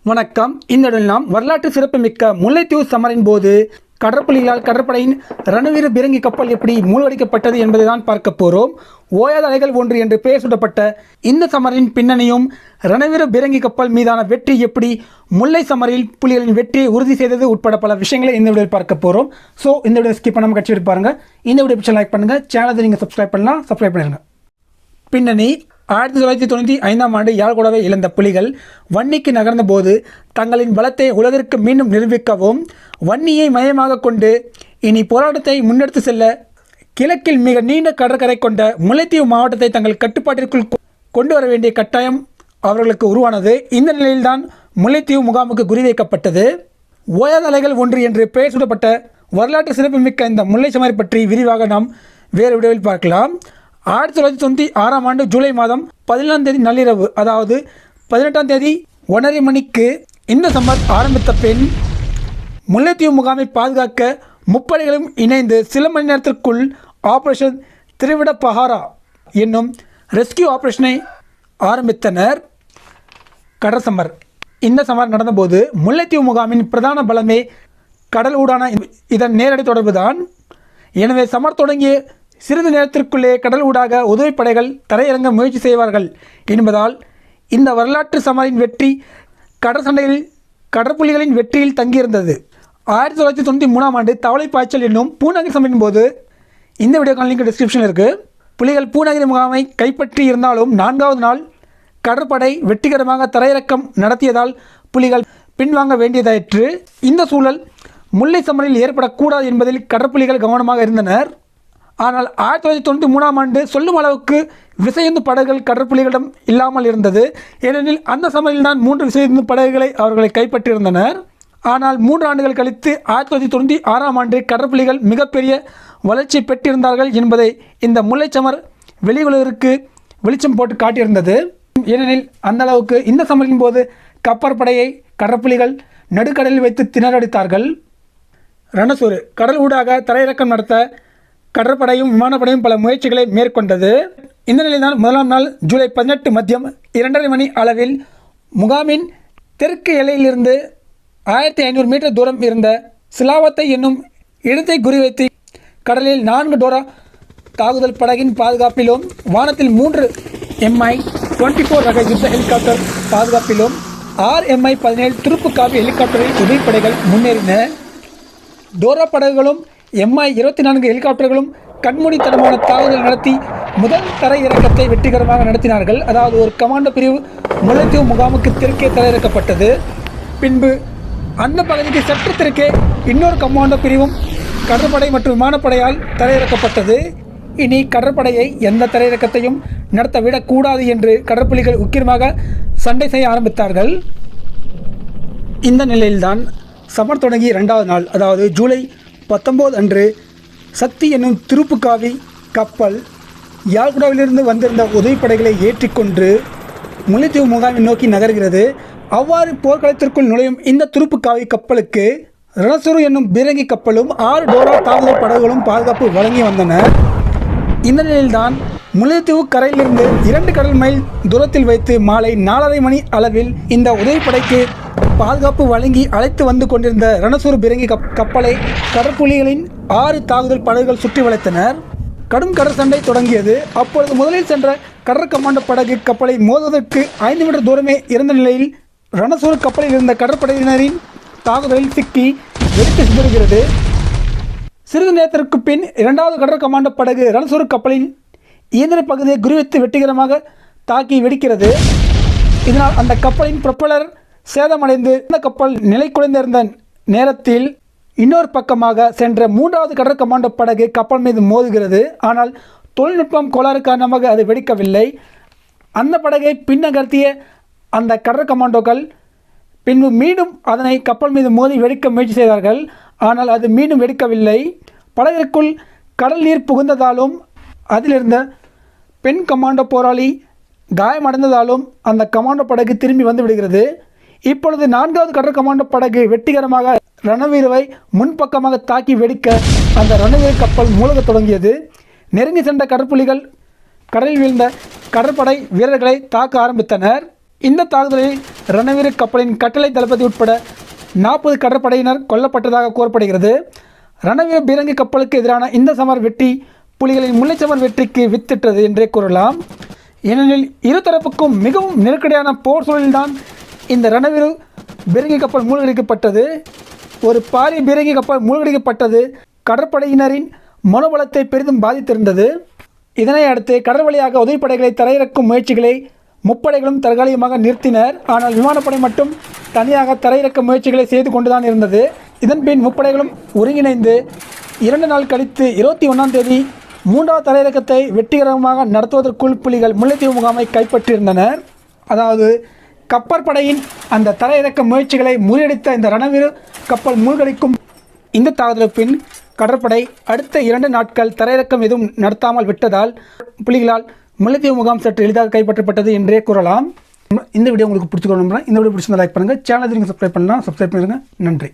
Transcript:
வணக்கம். இந்த இடத்தில் நாம் வரலாற்று சிறப்புமிக்க முல்லைத்தீவு சமரின் போது கடற்புலிகளால் கடற்படையின் ரணவீர பீரங்கி கப்பல் எப்படி மூழ்கடிக்கப்பட்டது என்பதை தான் பார்க்க போகிறோம். ஓயாத அலைகள் ஒன்று என்று பெயர் சூட்டப்பட்ட இந்த சமரின் பின்னணியும் ரணவீர பீரங்கி கப்பல் மீதான வெற்றி எப்படி முல்லை சமரில் புலிகளின் வெற்றியை உறுதி செய்தது உட்பட பல விஷயங்களை இந்த வீடியோவில் பார்க்க போகிறோம். ஸோ இந்த வீடியோ ஸ்கிப் பண்ணாமல் கட்சி பாருங்கள். இந்த வீடியோ பிடிச்ச லைக் பண்ணுங்கள். சேனலை நீங்கள் சப்ஸ்கிரைப் பண்ணலாம், சப்ஸ்கிரைப் பண்ணிடுங்க. பின்னணி: 1995ஆம் ஆண்டு யாழ்குடாவை இழந்த புலிகள் வன்னிக்கு நகர்ந்த போது தங்களின் பலத்தை உலகிற்கு மீண்டும் நிரூபிக்கவும் வன்னியை மையமாக கொண்டு இனி போராட்டத்தை முன்னெடுத்து செல்ல கிழக்கில் மிக நீண்ட கடற்கரை கொண்ட முல்லைத்தீவு மாவட்டத்தை தங்கள் கட்டுப்பாட்டிற்குள் கொண்டு வர வேண்டிய கட்டாயம் அவர்களுக்கு உருவானது. இந்த நிலையில்தான் முல்லைத்தீவு முகாமுக்கு குறிவைக்கப்பட்டது. ஓயாத அலைகள் ஒன்று என்று பெயர் சூட்டப்பட்ட வரலாற்று சிறப்புமிக்க இந்த முல்லை சமரி பற்றி விரிவாக நாம் வேறு வீடியோவில் பார்க்கலாம். 1996ஆம் ஆண்டு ஜூலை மாதம் 14ஆம் தேதி நள்ளிரவு, அதாவது 18ஆம் தேதி 1:30 மணிக்கு இந்த சமர் ஆரம்பித்த பின் முல்லைத்தீவு முகாமை பாதுகாக்க முப்படைகளும் இணைந்து சில மணி நேரத்திற்குள் ஆபரேஷன் திரிவிட பஹாரா என்னும் ரெஸ்கியூ ஆபரேஷனை ஆரம்பித்தனர். கடற்சமர்: இந்த சமர் நடந்தபோது முல்லைத்தீவு முகாமின் பிரதான பலமே கடல் ஊடான இதன் நேரடி தொடர்புதான். எனவே சமர் தொடங்கிய சிறிது நேரத்திற்குள்ளே கடல் ஊடாக உதவிப்படைகள் தரையிறங்க முயற்சி செய்வார்கள் என்பதால் இந்த வரலாற்று சமரின் வெற்றி கடற்சண்டையில் கடற்புலிகளின் வெற்றியில் தங்கியிருந்தது. 1993ஆம் ஆண்டு தவளை பாய்ச்சல் என்னும் பூநகரி சமரின் போது இந்த வீடியோக்கான லிங்க் டிஸ்கிரிப்ஷனில் இருக்குது. புலிகள் பூநகரி முகாமை கைப்பற்றி இருந்தாலும் 4வது நாள் கடற்படை வெற்றிகரமாக தரையிறக்கம் நடத்தியதால் புலிகள் பின்வாங்க வேண்டியதாயிற்று. இந்த சூழல் முல்லை சமரில் ஏற்படக்கூடாது என்பதில் கடற்புலிகள் கவனமாக இருந்தனர். ஆனால் 1993ஆம் ஆண்டு சொல்லும் அளவுக்கு விசையுந்து படகுகள் கடற்புலிகளிடம் இல்லாமல் இருந்தது. ஏனெனில் அந்த சமரில்தான் 3 விசையுந்து படகுகளை அவர்களை கைப்பற்றியிருந்தனர். ஆனால் 3 ஆண்டுகள் கழித்து 1996ஆம் ஆண்டு கடற்புலிகள் மிகப்பெரிய வளர்ச்சி பெற்றிருந்தார்கள் என்பதை இந்த முல்லைச்சமர் வெளியுலகிற்கு வெளிச்சம் போட்டு காட்டியிருந்தது. ஏனெனில் அந்த அளவுக்கு இந்த சமரின் போது கப்பற்படையை கடற்புலிகள் நடுக்கடலில் வைத்து திணறடித்தார்கள். ரணசூறு: கடல் ஊடாக தரையிறக்கம் நடத்த கடற்படையும் விமானப்படையும் பல முயற்சிகளை மேற்கொண்டது. இந்த நிலையில்தான் முதலாம் நாள் ஜூலை 18 மதியம் 2:30 மணி அளவில் முகாமின் தெற்கு எல்லையிலிருந்து 1500 மீட்டர் தூரம் இருந்த சிலாவத்தை என்னும் இடத்தை குறிவைத்து கடலில் 4 டோரா தாக்குதல் படகின் பாதுகாப்பிலும் வானத்தில் 3 Mi-24 ரக யுத்த ஹெலிகாப்டர் பாதுகாப்பிலும் 6 Mi-17 துருப்பு காவி ஹெலிகாப்டரில் உதவிப்படைகள் முன்னேறின. டோரா படகுகளும் Mi-24 ஹெலிகாப்டர்களும் கண்மூடித்தனமான தாக்குதல் நடத்தி முதல் தரை இறக்கத்தை வெற்றிகரமாக நடத்தினார்கள். அதாவது ஒரு கமாண்டோ பிரிவு முல்லைத்தீவு முகாமுக்கு தெற்கே தரையிறக்கப்பட்டது. பின்பு அந்த பகுதிக்கு சற்று தெற்கே இன்னொரு கமாண்டோ பிரிவும் கடற்படை மற்றும் விமானப்படையால் தரையிறக்கப்பட்டது. இனி கடற்படையை எந்த தரையிறக்கத்தையும் நடத்த விடக்கூடாது என்று கடற்புலிகள் உக்கிரமாக சண்டை செய்ய ஆரம்பித்தார்கள். இந்த நிலையில்தான் சமர் தொடங்கி 2வது நாள், அதாவது ஜூலை 19 அன்று சக்தி என்னும் திருப்புக்காவி கப்பல் யாழ்குடாவிலிருந்து வந்திருந்த உதவிப்படைகளை ஏற்றிக்கொண்டு முல்லைத்தீவு முகாமை நோக்கி நகர்கிறது. அவ்வாறு போர்க்களத்திற்குள் நுழையும் இந்த திருப்புக்காவி கப்பலுக்கு ரணசுரு என்னும் பீரங்கி கப்பலும் 6 டோரா தாக்குதல் படகுகளும் பாதுகாப்பு வழங்கி வந்தன. இந்த நிலையில்தான் முல்லைத்தீவு கரையிலிருந்து 2 கடல் மைல் தூரத்தில் வைத்து மாலை 4:30 மணி அளவில் இந்த உதவிப்படைக்கு பாதுகாப்பு வழங்கி அழைத்து வந்து கொண்டிருந்த ரணசூர் பீரங்கி கப்பலை கடற்புலிகளின் 6 தாக்குதல் படகுகள் சுற்றி வளைத்தனர். கடும் கடல் சண்டை தொடங்கியது. அப்பொழுது முதலில் சென்ற கடற் கமாண்டோ படகு கப்பலை மோதுவதற்கு 5 மீட்டர் தூரமே இருந்த நிலையில் ரணசூர் கப்பலில் இருந்த கடற்படையினரின் தாக்குதலில் சிக்கி வெடித்து சிதறுகிறது. சிறிது நேரத்திற்கு பின் 2வது கடற் கமாண்டோ படகு ரணசூர் கப்பலின் இயந்திர பகுதியை குறிவைத்து வெற்றிகரமாக தாக்கி வெடிக்கிறது. இதனால் அந்த கப்பலின் ப்ரொப்பலர் சேதமடைந்து இந்த கப்பல் நிலை குலைந்திருந்த நேரத்தில் இன்னொரு பக்கமாக சென்ற 3வது கடற் கமாண்டோ படகு கப்பல் மீது மோதுகிறது. ஆனால் தொழில்நுட்பம் கோளாறு காரணமாக அது வெடிக்கவில்லை. அந்த படகை பின்னகர்த்திய அந்த கடற் கமாண்டோக்கள் பின்பு மீண்டும் அதனை கப்பல் மீது மோதி வெடிக்க முயற்சி செய்தார்கள். ஆனால் அது மீண்டும் வெடிக்கவில்லை. படகிற்குள் கடல் நீர் புகுந்ததாலும் அதிலிருந்த பெண் கமாண்டோ போராளி காயமடைந்ததாலும் அந்த கமாண்டோ படகு திரும்பி வந்து விடுகிறது. இப்பொழுது 4வது கடற் கமாண்டோ படகு வெற்றிகரமாக ரணவீரவை முன்பக்கமாக தாக்கி வெடிக்க அந்த ரணவீர கப்பல் மூழ்க தொடங்கியது. நெருங்கி சென்ற கடற்புலிகள் கடலில் வீழ்ந்த கடற்படை வீரர்களை தாக்க ஆரம்பித்தனர். இந்த தாக்குதலில் ரணவீர கப்பலின் கட்டளை தளபதி உட்பட 40 கடற்படையினர் கொல்லப்பட்டதாக கூறப்படுகிறது. ரணவீர பீரங்கி கப்பலுக்கு எதிரான இந்த சமர் வெற்றி புலிகளின் முல்லைச்சமர் வெற்றிக்கு வித்திட்டது என்றே கூறலாம். ஏனெனில் இருதரப்புக்கும் மிகவும் நெருக்கடியான போர் சூழலில்தான் இந்த ரணவீர பீரங்கி கப்பல் மூழ்கடிக்கப்பட்டது. ஒரு பாரிய பீரங்கி கப்பல் மூழ்கடிக்கப்பட்டது கடற்படையினரின் மனோபலத்தை பெரிதும் பாதித்திருந்தது. இதனை அடுத்து கடல் வழியாக உதவிப்படைகளை தரையிறக்கும் முயற்சிகளை முப்படைகளும் தற்காலிகமாக நிறுத்தினர். ஆனால் விமானப்படை மட்டும் தனியாக தரையிறக்க முயற்சிகளை செய்து கொண்டுதான் இருந்தது. இதன்பின் முப்படைகளும் ஒருங்கிணைந்து 2 நாள் கழித்து 21ஆம் தேதி 3வது தரையிறக்கத்தை வெற்றிகரமாக நடத்துவதற்குள் புலிகள் முல்லைத்தீவு முகாமை கைப்பற்றியிருந்தனர். அதாவது கப்பற்படையின் அந்த தரையிறக்க முயற்சிகளை முறியடித்த இந்த ரணவீர கப்பல் மூழ்கடிக்கும் இந்த தாக்குதலுக்கு பின் கடற்படை அடுத்த 2 நாட்கள் தரையிறக்கம் எதுவும் நடத்தாமல் விட்டதால் புலிகளால் முல்லைத்தீவு முகாம் சற்று எளிதாக கைப்பற்றப்பட்டது என்றே கூறலாம். இந்த வீடியோ உங்களுக்கு பிடிச்சிக்கணும். இந்த வீடியோ பிடிச்சிருந்தா லைக் பண்ணுங்கள். சேனல் சப்ஸ்கிரைப் பண்ணலாம். சப்ஸ்கிரைப் பண்ணுங்கள். நன்றி.